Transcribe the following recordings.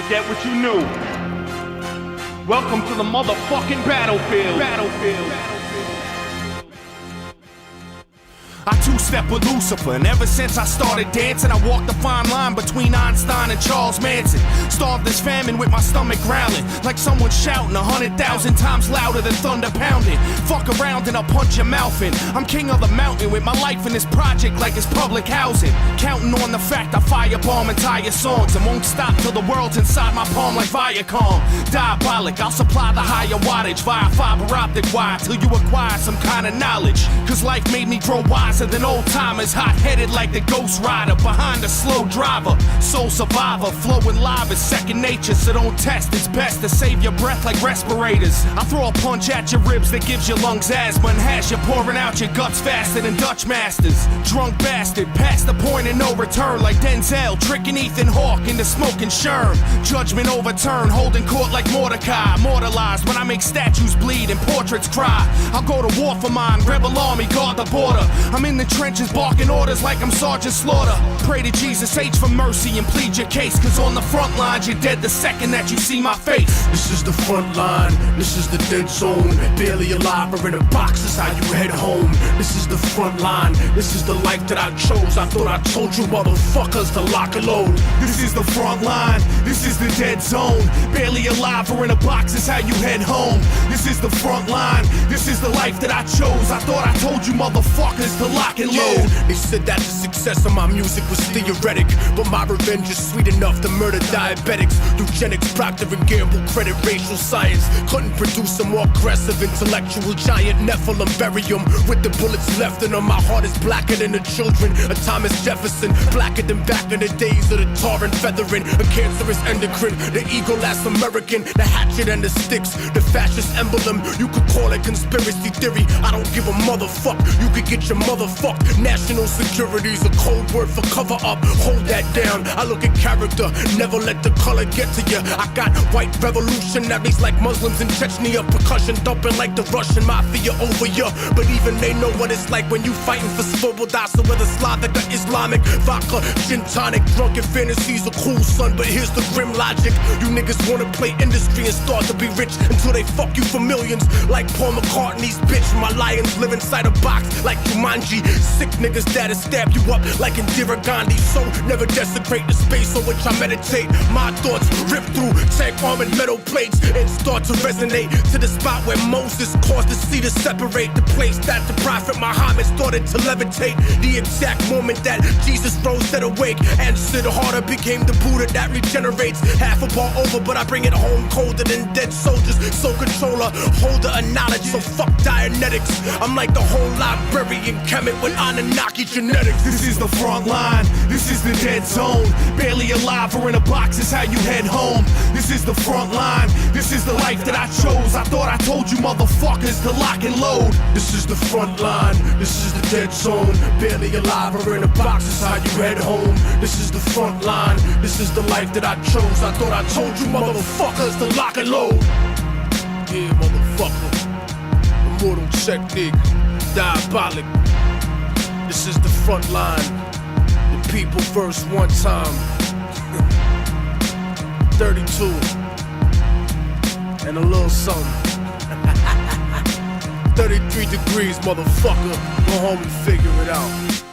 Forget what you knew. Welcome to the motherfucking battlefield. I two-step with Lucifer, and ever since I started dancing, I walked the fine line between Einstein and Charles Manson. Starved this famine with my stomach growling, like someone shouting 100,000 times louder than thunder pounding. Fuck around and I'll punch your mouth in. I'm king of the mountain with my life in this project like it's public housing. Counting on the fact I firebomb entire songs and won't stop till the world's inside my palm like Viacom. Diabolic, I'll supply the higher wattage via fiber optic wire till you acquire some kind of knowledge. Cause life made me grow wiser than old timers, hot-headed like the Ghost Rider behind a slow driver. Soul survivor, flowing live is second nature, so don't test. It's best to save your breath like respirators. I throw a punch at your ribs that gives your lungs asthma and has you pouring out your guts faster than Dutch masters. Drunk bastard, past the point of no return like Denzel, tricking Ethan Hawke into smoking Sherm. Judgment overturned, holding court like Mordecai. Immortalized when I make statues bleed and portraits cry. I'll go to war for mine, rebel army, guard the border. I'm in the trenches barking orders like I'm Sergeant Slaughter. Pray to Jesus H for mercy and plead your case, cause on the front lines you're dead the second that you see my face. This is the front line, this is the dead zone. Barely alive or in a box is how you head home. This is the front line, this is the life that I chose. I thought I told you motherfuckers to lock and load. This is the front line, this is the dead zone. Barely alive or in a box is how you head home. This is the front line, this is the life that I chose. I thought I told you motherfuckers to lock and load. They said that the success of my music was theoretic, but my revenge is sweet enough to murder diabetics. Eugenics, Procter & Gamble, credit racial science. Couldn't produce a more aggressive intellectual giant. Nephilim, bury him with the bullets left in him. My heart is blacker than the children of Thomas Jefferson, blacker than back in the days of the tar and feathering. A cancerous endocrine, the eagle last American, the hatchet and the sticks, the fascist emblem. You could call it conspiracy theory, I don't give a motherfuck. You could get your motherfucked. National security's a code word for cover up. Hold that down, I look at character, never let the color get to you. I got white revolutionaries like Muslims in Chechnya, percussion dumping like the Russian mafia over you. But even they know what it's like when you fighting for svoboda. So whether Slavic or Islamic, vodka, gin tonic, drunken fantasies are cool, son. But here's the grim logic: you niggas wanna play industry and start to be rich until they fuck you for millions. Like Paul McCartney's bitch, my lions live inside a box like Jumanji. Sick niggas that'll stab you up like Indira Gandhi. So never desecrate the space on which I meditate. My thoughts rip through tank armored metal plates and start to resonate to the spot where Moses caused the sea to separate. The place that the prophet Muhammad started to levitate. The exact moment that Jesus rose dead awake and Siddhartha became the Buddha that regenerates. Half a bar over, but I bring it home colder than dead soldiers. So controller, holder of knowledge, so fuck Dianetics. I'm like the whole librarian Kemet with Anunnaki genetics. This is the front line, this is the dead zone. Barely alive or in a box is how you head home. This is the front line, this is the life that I chose. I thought I told you motherfuckers to lock and load. This is the front line, this is the dead zone. Barely alive or in a box is how you head home. This is the front line, this is the life that I chose. I thought I told you motherfuckers to lock and load. Yeah, motherfucker, immortal technique, diabolic. This is the front line, the people verse one time. 32 and a little something. 33 degrees, motherfucker. Go home and figure it out.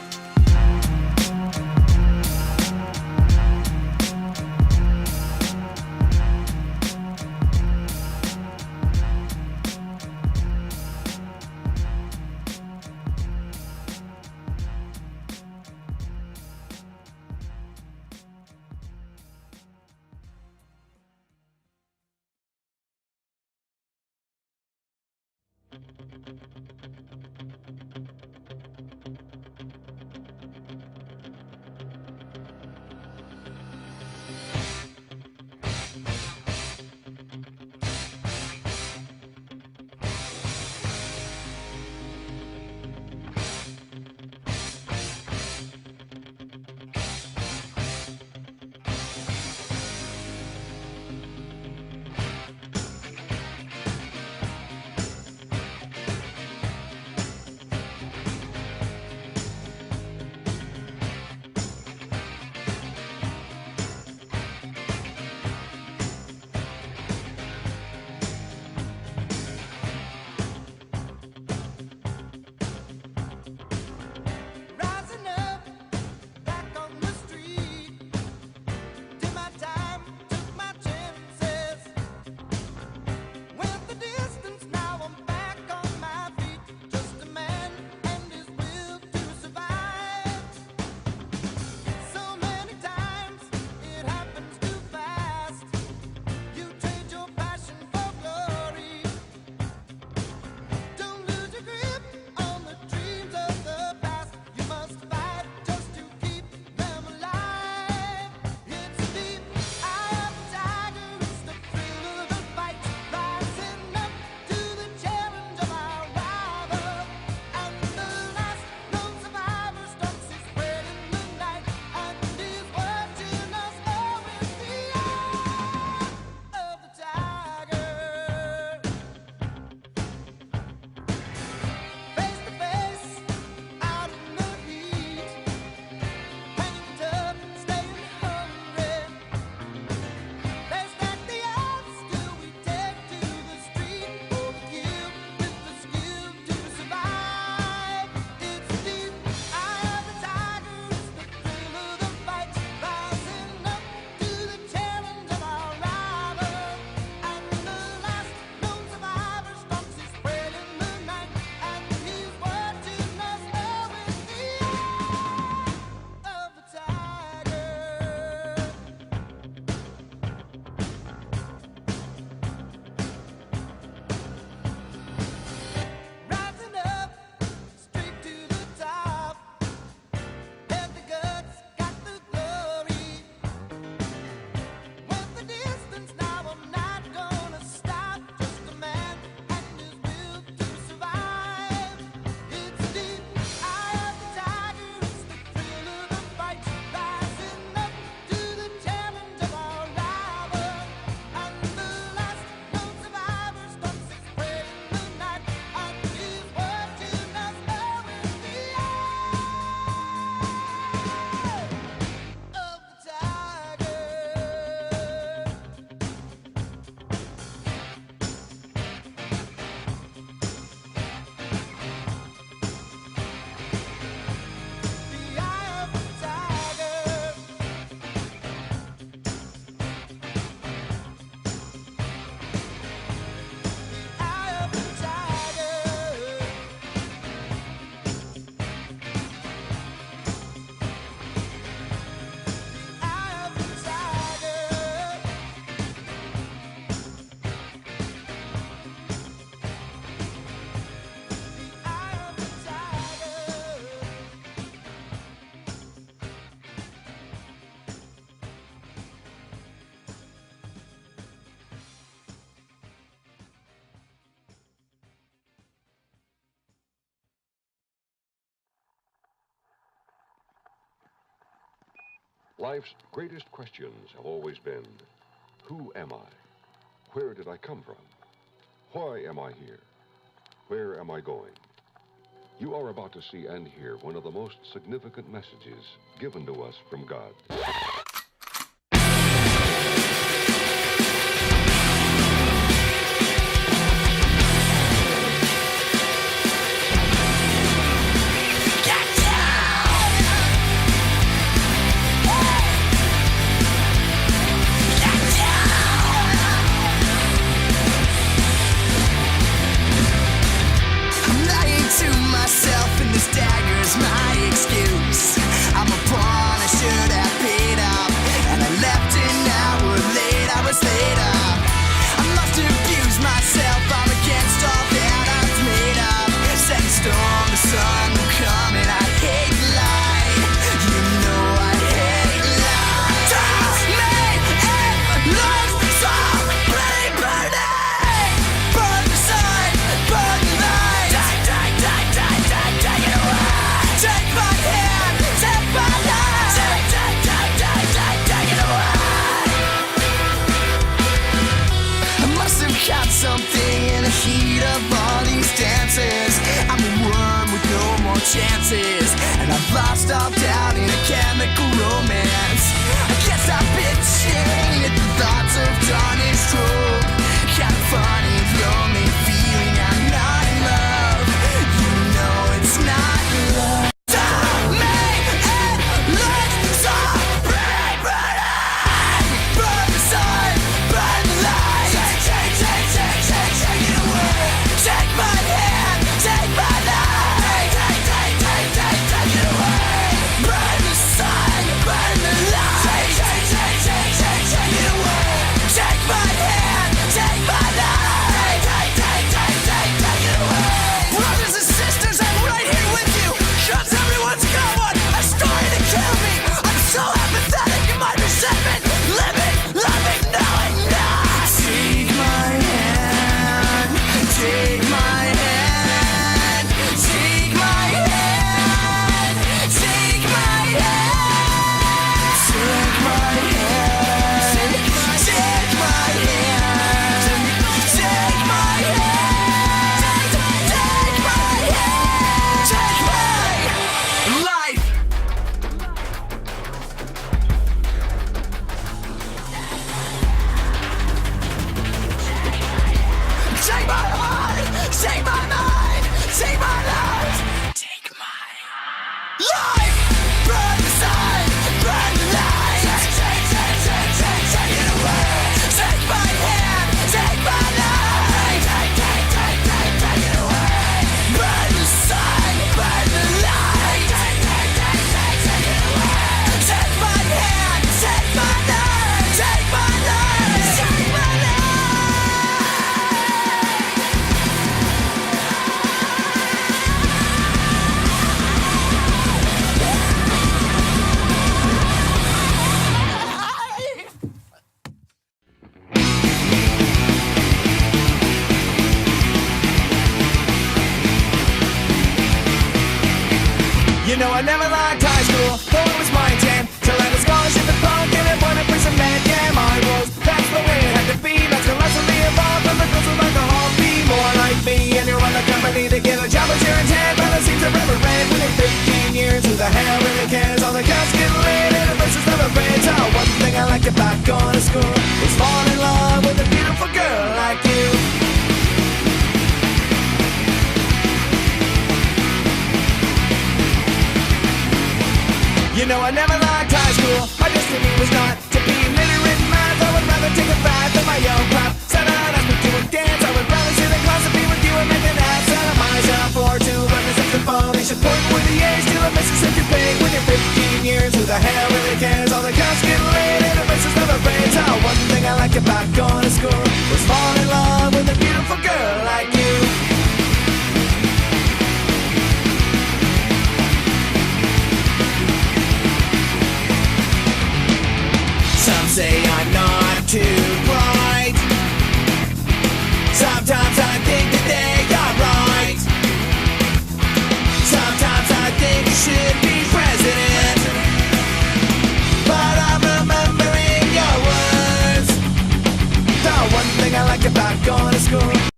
Life's greatest questions have always been, who am I? Where did I come from? Why am I here? Where am I going? You are about to see and hear one of the most significant messages given to us from God. Chances, and I've lost all doubt in a chemical romance. I guess I've been chained at the thoughts of tarnished hope. Kind of funny, lonely feeling I'm not in love. You know it's not love. Stop me and let's stop burning. Burn the sun, burn the light. Take it away. Take my hand, take my life. You know I never liked